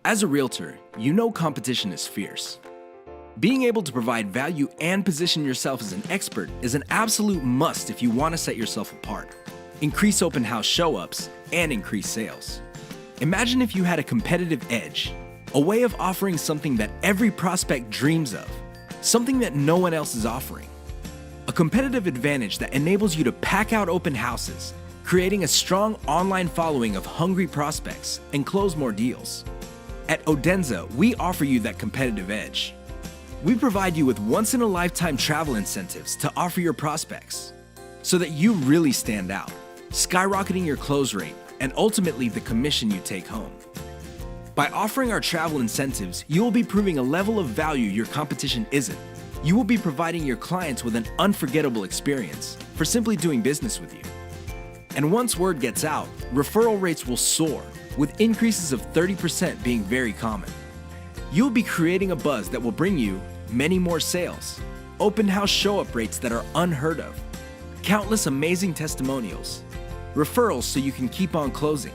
As a realtor, you know competition is fierce. Being able to provide value and position yourself as an expert is an absolute must if you want to set yourself apart, increase open house show-ups, and increase sales. Imagine if you had a competitive edge, a way of offering something that every prospect dreams of, something that no one else is offering. A competitive advantage that enables you to pack out open houses, creating a strong online following of hungry prospects and close more deals. At Odenza, we offer you that competitive edge. We provide you with once-in-a-lifetime travel incentives to offer your prospects so that you really stand out, skyrocketing your close rate and ultimately the commission you take home. By offering our travel incentives, you will be proving a level of value your competition isn't. You will be providing your clients with an unforgettable experience for simply doing business with you. And once word gets out, referral rates will soar, with increases of 30% being very common. You'll be creating a buzz that will bring you many more sales, open house show-up rates that are unheard of, countless amazing testimonials, referrals so you can keep on closing.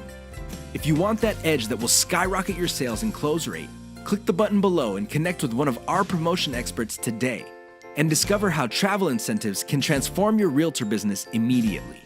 If you want that edge that will skyrocket your sales and close rate, click the button below and connect with one of our promotion experts today and discover how travel incentives can transform your realtor business immediately.